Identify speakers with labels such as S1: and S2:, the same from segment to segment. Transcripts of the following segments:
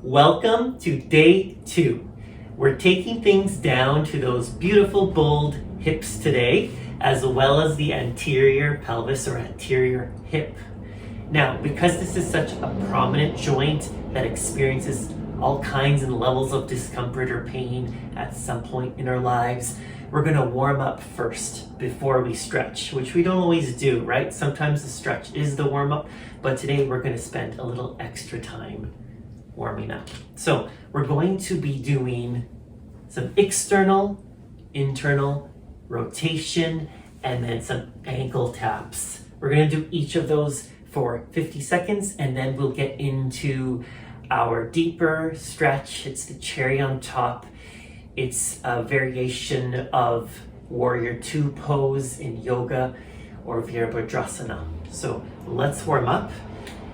S1: Welcome to day 2. We're taking things down to those beautiful bold hips today, as well as the anterior pelvis or anterior hip. Now, because this is such a prominent joint that experiences all kinds and levels of discomfort or pain at some point in our lives, we're going to warm up first before we stretch, which we don't always do, right? Sometimes the stretch is the warm up, but today we're going to spend a little extra time warming up. So we're going to be doing some external, internal rotation, and then some ankle taps. We're going to do each of those for 50 seconds, and then we'll get into our deeper stretch. It's the cherry on top. It's a variation of Warrior 2 pose in yoga or Virabhadrasana. So let's warm up.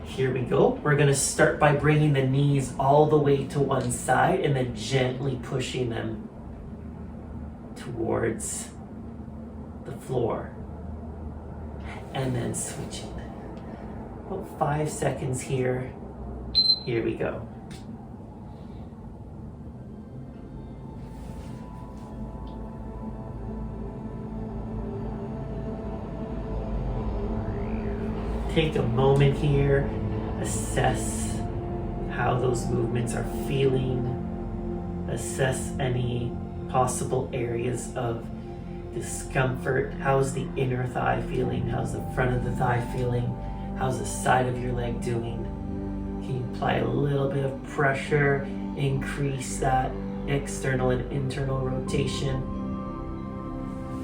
S1: Here we go. We're going to start by bringing the knees all the way to one side and then gently pushing them towards the floor. And then switching. About 5 seconds here. Here we go. Take a moment here, assess how those movements are feeling, assess any possible areas of discomfort. How's the inner thigh feeling? How's the front of the thigh feeling? How's the side of your leg doing? Can you apply a little bit of pressure, increase that external and internal rotation?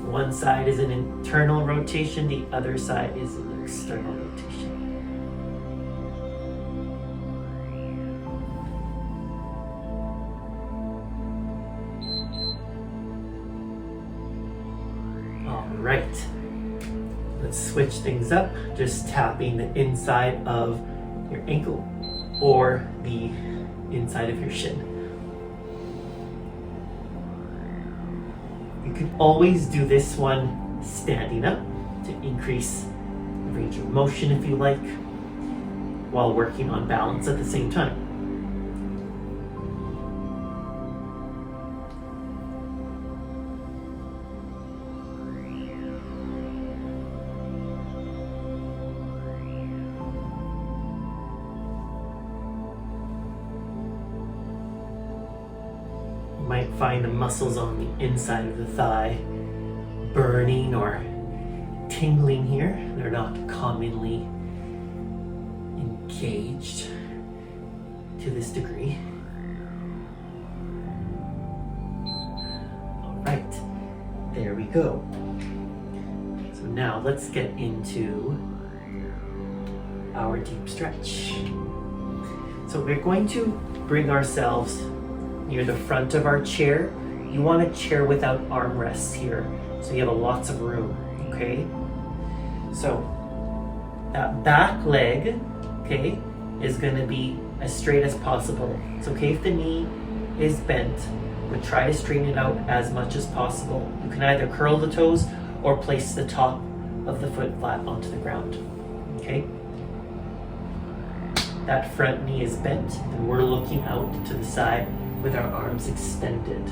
S1: One side is an internal rotation, the other side is an external rotation. All right, let's switch things up, just tapping the inside of your ankle or the inside of your shin. You can always do this one standing up to increase the range of motion if you like, while working on balance at the same time. You might find the muscles on the inside of the thigh burning or tingling here. They're not commonly engaged to this degree. All right, there we go. So now let's get into our deep stretch. So we're going to bring ourselves near the front of our chair. You want a chair without armrests here, so you have lots of room, okay? So that back leg, okay, is gonna be as straight as possible. It's okay if the knee is bent, but try to straighten it out as much as possible. You can either curl the toes or place the top of the foot flat onto the ground, okay? That front knee is bent, and we're looking out to the side with our arms extended.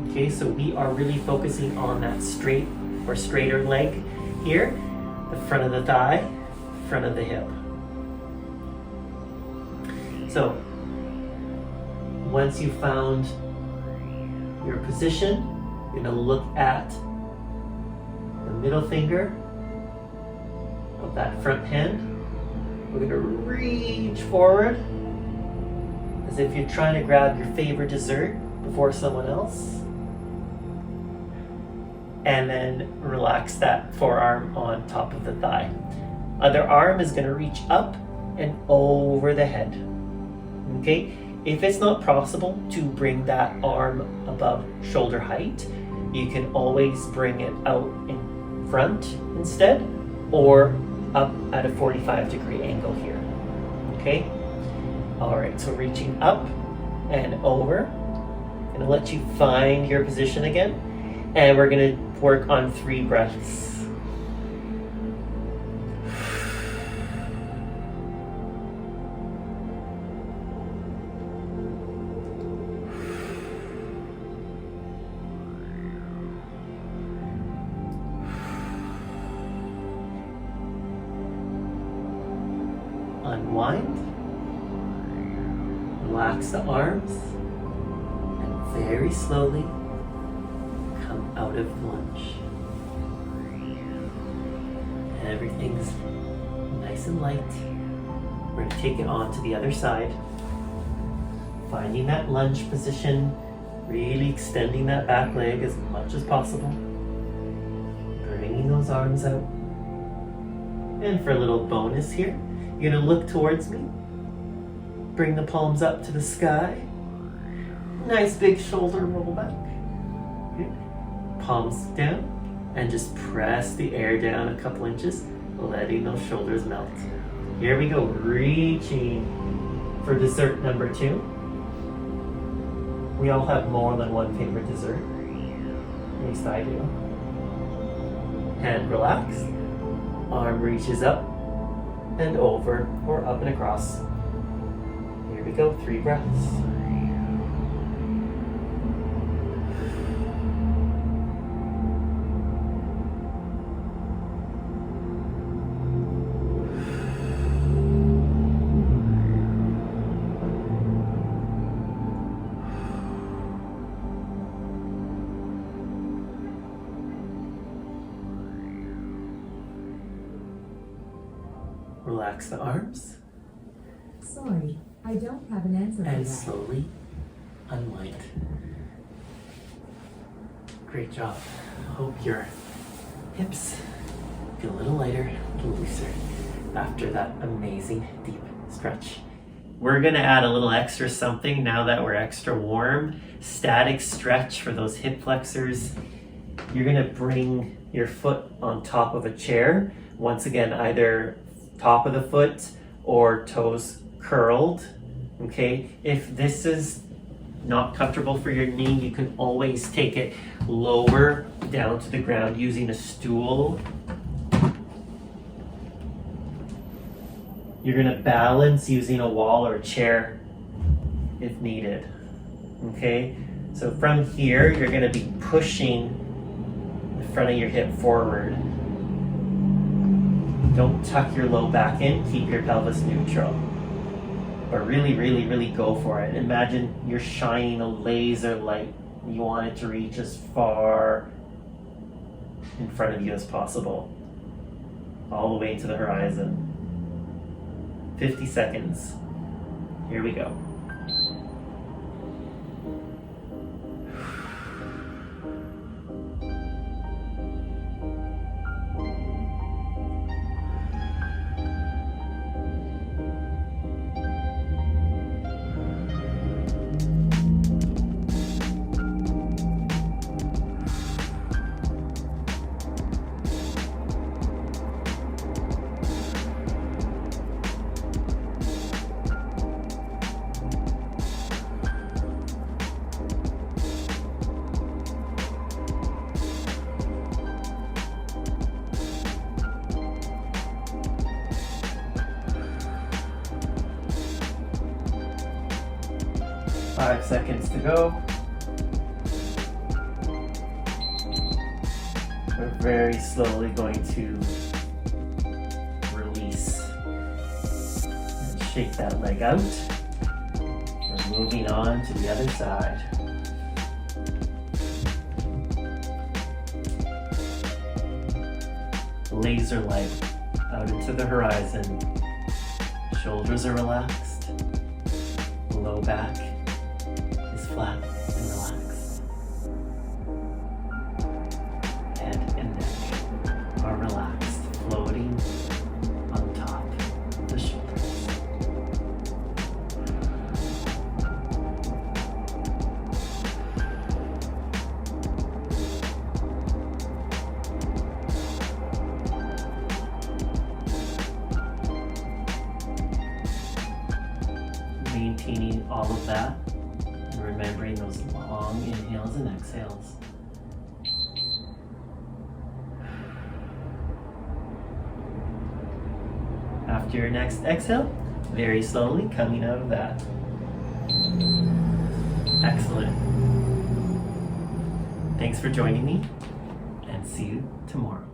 S1: Okay, so we are really focusing on that straight or straighter leg here, the front of the thigh, front of the hip. So once you've found your position, you're going to look at the middle finger of that front hand. We're going to reach forward as if you're trying to grab your favorite dessert before someone else. And then relax that forearm on top of the thigh. Other arm is going to reach up and over the head. Okay? If it's not possible to bring that arm above shoulder height, you can always bring it out in front instead, or up at a 45-degree angle here. Okay? All right, so reaching up and over. I'm gonna let you find your position again, and we're gonna work on 3 breaths. unwind, relax the arms, and very slowly come out of lunge. Everything's nice and light. We're going to take it on to the other side. Finding that lunge position, really extending that back leg as much as possible. Bringing those arms out. And for a little bonus here, you're going to look towards me. Bring the palms up to the sky. Nice big shoulder roll back. Good. Palms down. And just press the air down a couple inches, letting those shoulders melt. Here we go, reaching for dessert number 2. We all have more than one favorite dessert. At least I do. Hand relaxed. Arm reaches up and over or up and across. Here we go, 3 breaths. Relax the arms.
S2: Sorry, I don't have an answer for
S1: And
S2: that.
S1: slowly unwind. Great job. Hope your hips feel a little lighter, a little looser after that amazing deep stretch. We're gonna add a little extra something now that we're extra warm. Static stretch for those hip flexors. You're gonna bring your foot on top of a chair. Once again, either top of the foot or toes curled. Okay, if this is not comfortable for your knee, you can always take it lower down to the ground using a stool. You're gonna balance using a wall or a chair if needed. Okay, so from here, you're gonna be pushing the front of your hip forward. Don't tuck your low back in, keep your pelvis neutral. But really, really, really go for it. Imagine you're shining a laser light. You want it to reach as far in front of you as possible. All the way to the horizon. 50 seconds. Here we go. Five seconds to go. We're very slowly going to release and shake that leg out. We're moving on to the other side. Laser light out into the horizon. Shoulders are relaxed. Low back is flat and relaxed. Head and neck are relaxed, floating on top of the shoulders. Maintaining all of that and remembering those long inhales and exhales. After your next exhale, very slowly coming out of that. Excellent. Thanks for joining me, and see you tomorrow.